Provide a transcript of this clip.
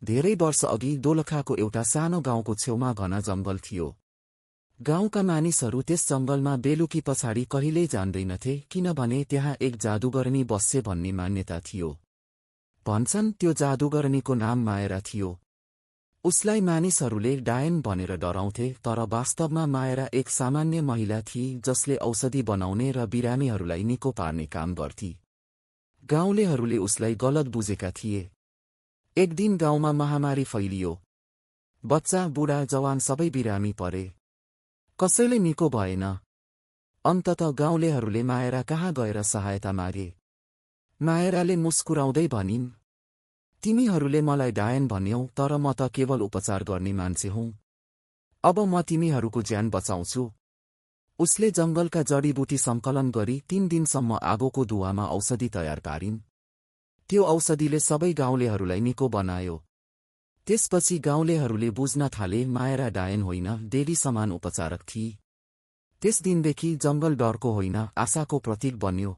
धेरै वर्ष अघि दोलखाको एउटा सानो गाउँको छेउमा घना जंगल थियो। गाउँका मानिसहरू त्यस जंगलमा बेलुकी पछाडि कहिल्यै जान्दैनथे किनभने त्यहाँ एक जादुगरनी बस्छे भन्ने मान्यता थियो। भन्छन् त्यो जादुगरनीको नाम मायरा थियो। उसलाई मानिसहरूले डायन भनेर डराउँथे, तर वास्तवमा मायरा एक सामान्य महिला थिई जसले औषधि बनाउने र बिरामीहरूलाई निको पार्ने काम गर्थी। गाउँलेहरूले उसलाई गलत बुझेका थिए। एक दिन गाउँमा महामारी फैलियो। बच्चा, बुढा, जवान सबै बिरामी परे। कसैले निको भएन। अन्ततः गाउँलेहरूले मायरा कहाँ गएर सहायता मागे। मायराले मुस्कुराउँदै भनिन्, तिमीहरूले मलाई डायन भन्यौ, तर म त केवल उपचार गर्ने मान्छे हुँ। अब म तिमीहरूको ज्यान बचाउँछु। उसले जंगलका जडीबुटी सङ्कलन गरी 3 दिनसम्म आगोको धुवामा औषधि तयार पारिन्। त्यो औषधिले सबै गाउँलेहरूलाई निको बनायो। त्यसपछि गाउँलेहरूले बुझ्न थाले मायरा डायन होइन, देवी समान उपचारक थिई। त्यस दिनदेखि जंगल डरको होइन, आशाको प्रतीक बन्यो।